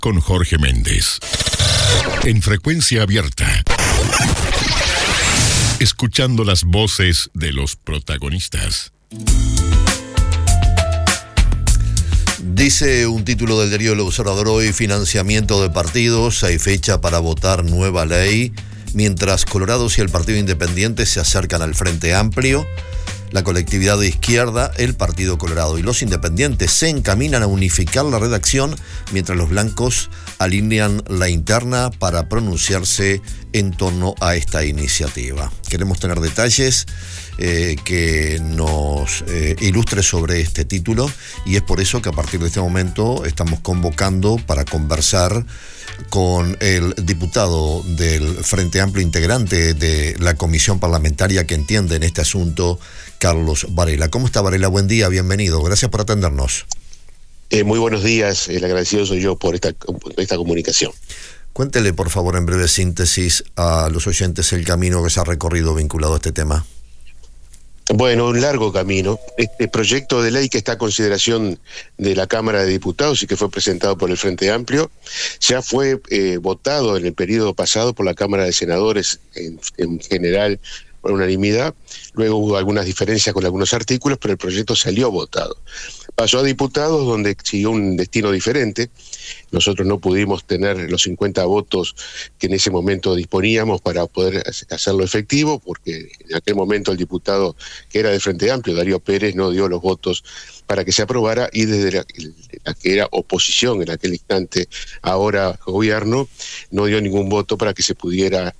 con Jorge Méndez. En Frecuencia Abierta. Escuchando las voces de los protagonistas. Dice un título del diario El Observador hoy: financiamiento de partidos, hay fecha para votar nueva ley. Mientras Colorados y el Partido Independiente se acercan al Frente Amplio, la colectividad de izquierda, el Partido Colorado y los independientes se encaminan a unificar la redacción, mientras los blancos alinean la interna para pronunciarse en torno a esta iniciativa. Queremos tener detalles que nos ilustre sobre este título, y es por eso que a partir de este momento estamos convocando para conversar con el diputado del Frente Amplio, integrante de la comisión parlamentaria que entiende en este asunto, Carlos Varela. ¿Cómo está, Varela? Buen día, bienvenido. Gracias por atendernos. Muy buenos días, el agradecido soy yo por esta comunicación. Cuéntele, por favor, en breve síntesis a los oyentes el camino que se ha recorrido vinculado a este tema. Bueno, un largo camino. Este proyecto de ley que está a consideración de la Cámara de Diputados y que fue presentado por el Frente Amplio, ya fue votado en el periodo pasado por la Cámara de Senadores en general por unanimidad. Luego hubo algunas diferencias con algunos artículos, pero el proyecto salió votado. Pasó a diputados, donde siguió un destino diferente. Nosotros no pudimos tener los 50 votos que en ese momento disponíamos para poder hacerlo efectivo, porque en aquel momento el diputado que era del Frente Amplio, Darío Pérez, no dio los votos para que se aprobara, y desde la que era oposición en aquel instante, ahora gobierno, no dio ningún voto para que se pudiera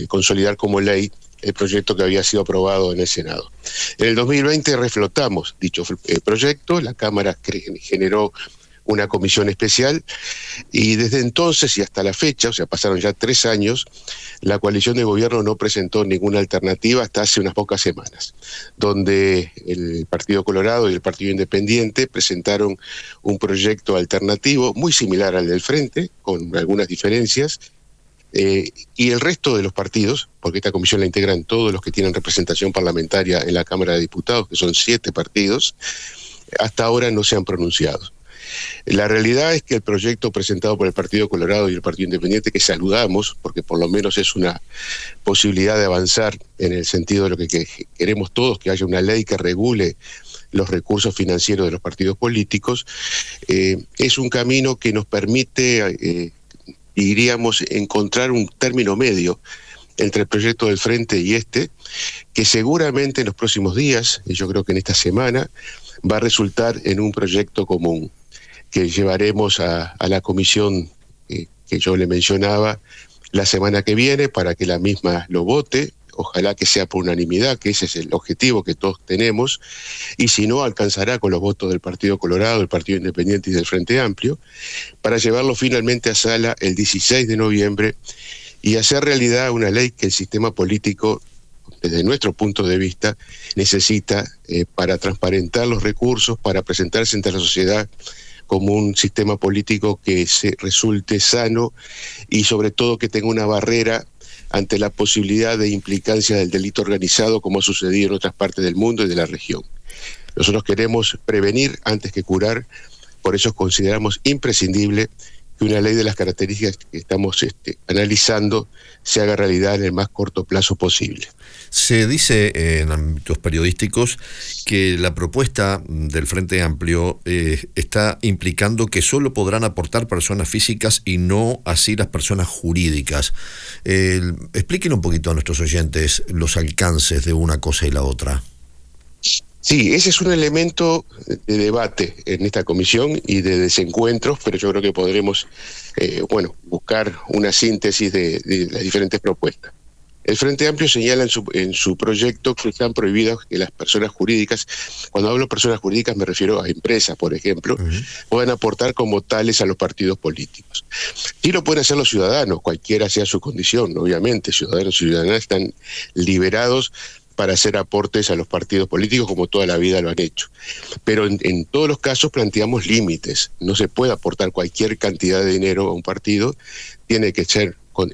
consolidar como ley el proyecto que había sido aprobado en el Senado. En el 2020 reflotamos dicho proyecto, la Cámara generó una comisión especial, y desde entonces y hasta la fecha, o sea, pasaron ya 3 años, la coalición de gobierno no presentó ninguna alternativa hasta hace unas pocas semanas, donde el Partido Colorado y el Partido Independiente presentaron un proyecto alternativo muy similar al del Frente, con algunas diferencias, y el resto de los partidos, porque esta comisión la integran todos los que tienen representación parlamentaria en la Cámara de Diputados, que son 7 partidos, hasta ahora no se han pronunciado. La realidad es que el proyecto presentado por el Partido Colorado y el Partido Independiente, que saludamos, porque por lo menos es una posibilidad de avanzar en el sentido de lo que queremos todos, que haya una ley que regule los recursos financieros de los partidos políticos, es un camino que nos permite, diríamos, encontrar un término medio entre el proyecto del Frente y este, que seguramente en los próximos días, y yo creo que en esta semana, va a resultar en un proyecto común que llevaremos a la comisión que yo le mencionaba la semana que viene, para que la misma lo vote. Ojalá que sea por unanimidad, que ese es el objetivo que todos tenemos, y si no, alcanzará con los votos del Partido Colorado, del Partido Independiente y del Frente Amplio, para llevarlo finalmente a sala el 16 de noviembre y hacer realidad una ley que el sistema político, desde nuestro punto de vista, necesita para transparentar los recursos, para presentarse ante la sociedad como un sistema político que se resulte sano y sobre todo que tenga una barrera ante la posibilidad de implicancia del delito organizado, como ha sucedido en otras partes del mundo y de la región. Nosotros queremos prevenir antes que curar, por eso consideramos imprescindible que una ley de las características que estamos analizando se haga realidad en el más corto plazo posible. Se dice en ámbitos periodísticos que la propuesta del Frente Amplio está implicando que solo podrán aportar personas físicas y no así las personas jurídicas. Explíquenos un poquito a nuestros oyentes los alcances de una cosa y la otra. Sí, ese es un elemento de debate en esta comisión y de desencuentros, pero yo creo que podremos buscar una síntesis de las diferentes propuestas. El Frente Amplio señala en su proyecto que están prohibidas que las personas jurídicas, cuando hablo de personas jurídicas me refiero a empresas, por ejemplo, puedan aportar como tales a los partidos políticos. Sí lo pueden hacer los ciudadanos, cualquiera sea su condición, obviamente, ciudadanos y ciudadanas están liberados para hacer aportes a los partidos políticos como toda la vida lo han hecho. Pero en todos los casos planteamos límites. No se puede aportar cualquier cantidad de dinero a un partido, tiene que ser con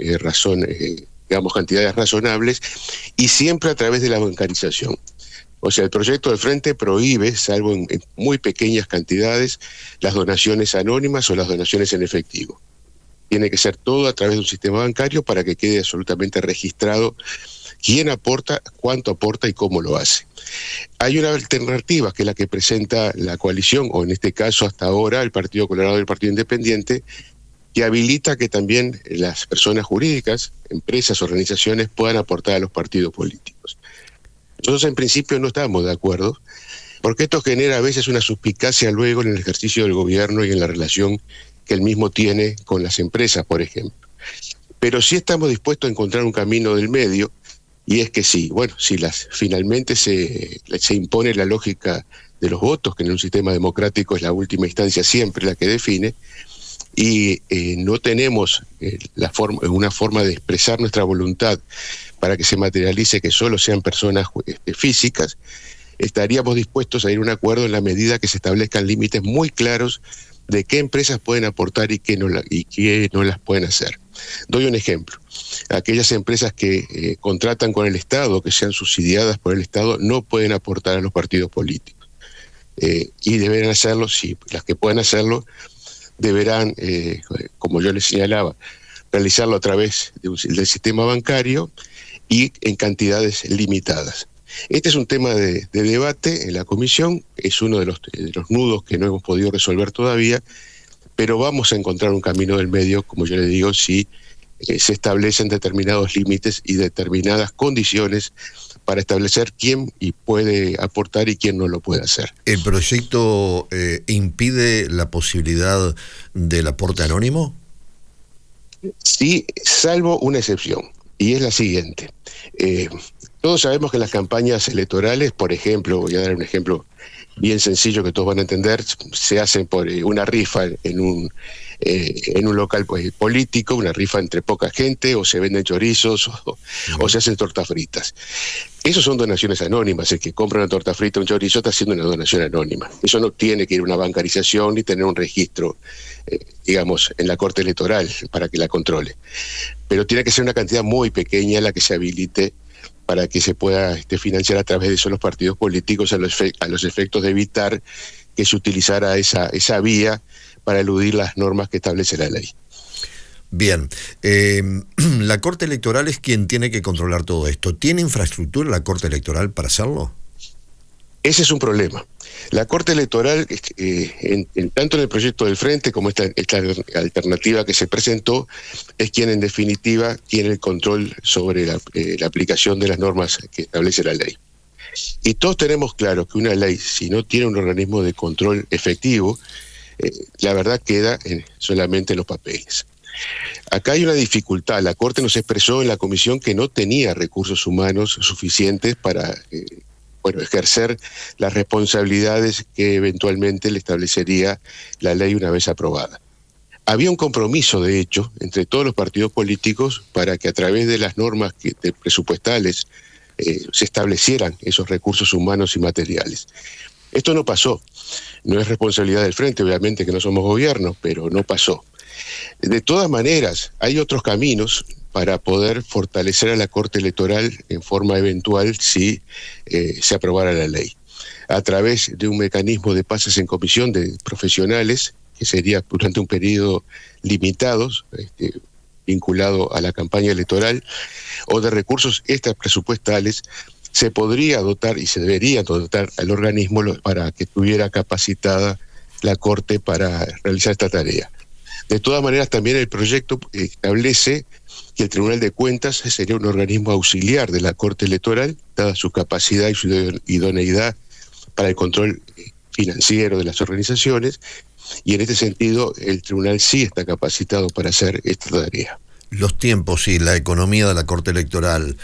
cantidades razonables y siempre a través de la bancarización. O sea, el proyecto del Frente prohíbe, salvo en muy pequeñas cantidades, las donaciones anónimas o las donaciones en efectivo. Tiene que ser todo a través de un sistema bancario para que quede absolutamente registrado quién aporta, cuánto aporta y cómo lo hace. Hay una alternativa que es la que presenta la coalición, o en este caso hasta ahora el Partido Colorado y el Partido Independiente, que habilita que también las personas jurídicas, empresas, organizaciones, puedan aportar a los partidos políticos. Nosotros en principio no estamos de acuerdo, porque esto genera a veces una suspicacia luego en el ejercicio del gobierno y en la relación que él mismo tiene con las empresas, por ejemplo. Pero sí estamos dispuestos a encontrar un camino del medio, y es que sí, bueno, si finalmente se impone la lógica de los votos, que en un sistema democrático es la última instancia siempre la que define, y no tenemos una forma de expresar nuestra voluntad para que se materialice que solo sean personas físicas, estaríamos dispuestos a ir a un acuerdo en la medida que se establezcan límites muy claros de qué empresas pueden aportar y qué no las pueden hacer. Doy un ejemplo. Aquellas empresas que contratan con el Estado, que sean subsidiadas por el Estado, no pueden aportar a los partidos políticos. Y deberán hacerlo, sí, las que puedan hacerlo, deberán, como yo les señalaba, realizarlo a través del sistema bancario y en cantidades limitadas. Este es un tema de debate en la comisión, es uno de los nudos que no hemos podido resolver todavía, pero vamos a encontrar un camino del medio, como yo le digo, si se establecen determinados límites y determinadas condiciones para establecer quién puede aportar y quién no lo puede hacer. ¿El proyecto impide la posibilidad del aporte anónimo? Sí, salvo una excepción, y es la siguiente. Todos sabemos que las campañas electorales, por ejemplo, voy a dar un ejemplo bien sencillo que todos van a entender, se hacen por una rifa en un local político, una rifa entre poca gente, o se venden chorizos, o se hacen tortas fritas. Esos son donaciones anónimas. El que compra una torta frita o un chorizo está haciendo una donación anónima. Eso no tiene que ir a una bancarización ni tener un registro, digamos, en la Corte Electoral para que la controle. Pero tiene que ser una cantidad muy pequeña la que se habilite para que se pueda financiar a través de eso los partidos políticos a los efectos de evitar que se utilizara esa vía para eludir las normas que establece la ley. Bien, la Corte Electoral es quien tiene que controlar todo esto. ¿Tiene infraestructura la Corte Electoral para hacerlo? Ese es un problema. La Corte Electoral, tanto en el proyecto del Frente como esta alternativa que se presentó, es quien en definitiva tiene el control sobre la aplicación de las normas que establece la ley. Y todos tenemos claro que una ley, si no tiene un organismo de control efectivo, la verdad queda solamente en los papeles. Acá hay una dificultad. La Corte nos expresó en la comisión que no tenía recursos humanos suficientes para ejercer las responsabilidades que eventualmente le establecería la ley una vez aprobada. Había un compromiso, de hecho, entre todos los partidos políticos para que a través de las normas presupuestales se establecieran esos recursos humanos y materiales. Esto no pasó. No es responsabilidad del Frente, obviamente, que no somos gobierno, pero no pasó. De todas maneras, hay otros caminos para poder fortalecer a la Corte Electoral en forma eventual si se aprobara la ley. A través de un mecanismo de pases en comisión de profesionales, que sería durante un periodo limitado, vinculado a la campaña electoral, o de recursos extrapresupuestales, se podría dotar y se debería dotar al organismo para que estuviera capacitada la Corte para realizar esta tarea. De todas maneras, también el proyecto establece que el Tribunal de Cuentas sería un organismo auxiliar de la Corte Electoral, dada su capacidad y su idoneidad para el control financiero de las organizaciones, y en este sentido el Tribunal sí está capacitado para hacer esta tarea. Los tiempos y la economía de la Corte Electoral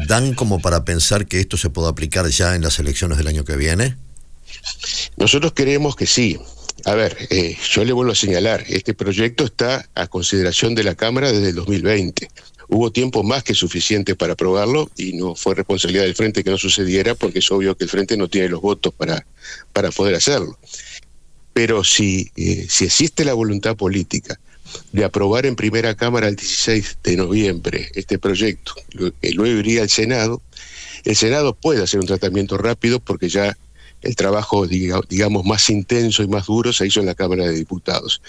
dan como para pensar que esto se pueda aplicar ya en las elecciones del año que viene. Nosotros creemos que sí. A ver, yo le vuelvo a señalar, este proyecto está a consideración de la Cámara desde el 2020. Hubo tiempo más que suficiente para aprobarlo y no fue responsabilidad del Frente que no sucediera, porque es obvio que el Frente no tiene los votos para poder hacerlo. Pero si existe la voluntad política de aprobar en primera cámara el 16 de noviembre este proyecto, que luego iría al Senado. El Senado puede hacer un tratamiento rápido porque ya el trabajo, digamos, más intenso y más duro se hizo en la Cámara de Diputados.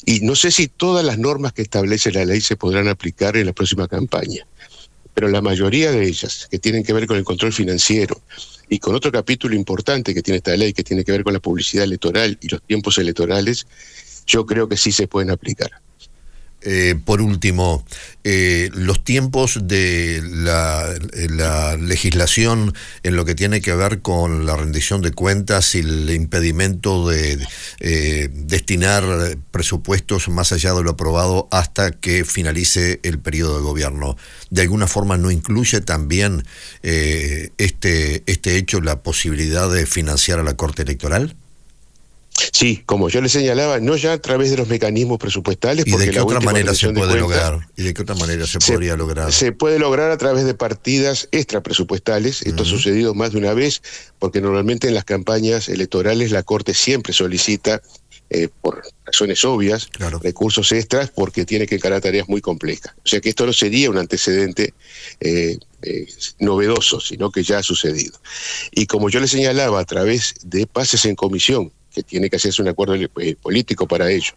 Y no sé si todas las normas que establece la ley se podrán aplicar en la próxima campaña, pero la mayoría de ellas, que tienen que ver con el control financiero y con otro capítulo importante que tiene esta ley, que tiene que ver con la publicidad electoral y los tiempos electorales, yo creo que sí se pueden aplicar. Por último, los tiempos de la legislación en lo que tiene que ver con la rendición de cuentas y el impedimento de destinar presupuestos más allá de lo aprobado hasta que finalice el periodo de gobierno, ¿de alguna forma no incluye también este hecho la posibilidad de financiar a la Corte Electoral? Sí, como yo le señalaba, no ya a través de los mecanismos presupuestales. ¿Y de qué otra manera se puede lograr? ¿Y de qué otra manera se podría lograr? Se puede lograr a través de partidas extrapresupuestales. Esto ha sucedido más de una vez, porque normalmente en las campañas electorales la Corte siempre solicita, por razones obvias, recursos extras porque tiene que encarar tareas muy complejas. O sea que esto no sería un antecedente novedoso, sino que ya ha sucedido. Y como yo le señalaba, a través de pases en comisión, que tiene que hacerse un acuerdo político para ello,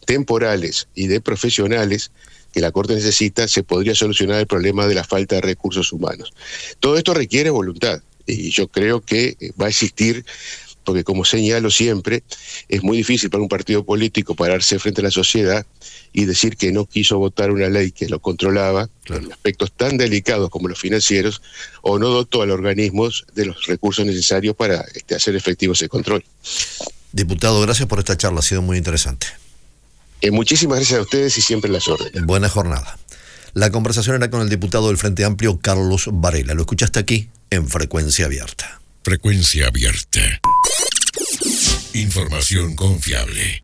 temporales y de profesionales que la Corte necesita, se podría solucionar el problema de la falta de recursos humanos. Todo esto requiere voluntad y yo creo que va a existir, porque como señalo siempre, es muy difícil para un partido político pararse frente a la sociedad y decir que no quiso votar una ley que lo controlaba en aspectos tan delicados como los financieros, o no dotó a los organismos de los recursos necesarios para hacer efectivo ese control. Diputado, gracias por esta charla, ha sido muy interesante. Muchísimas gracias a ustedes y siempre las órdenes. Buena jornada. La conversación era con el diputado del Frente Amplio, Carlos Varela. Lo escuchaste aquí en Frecuencia Abierta. Frecuencia Abierta. Información confiable.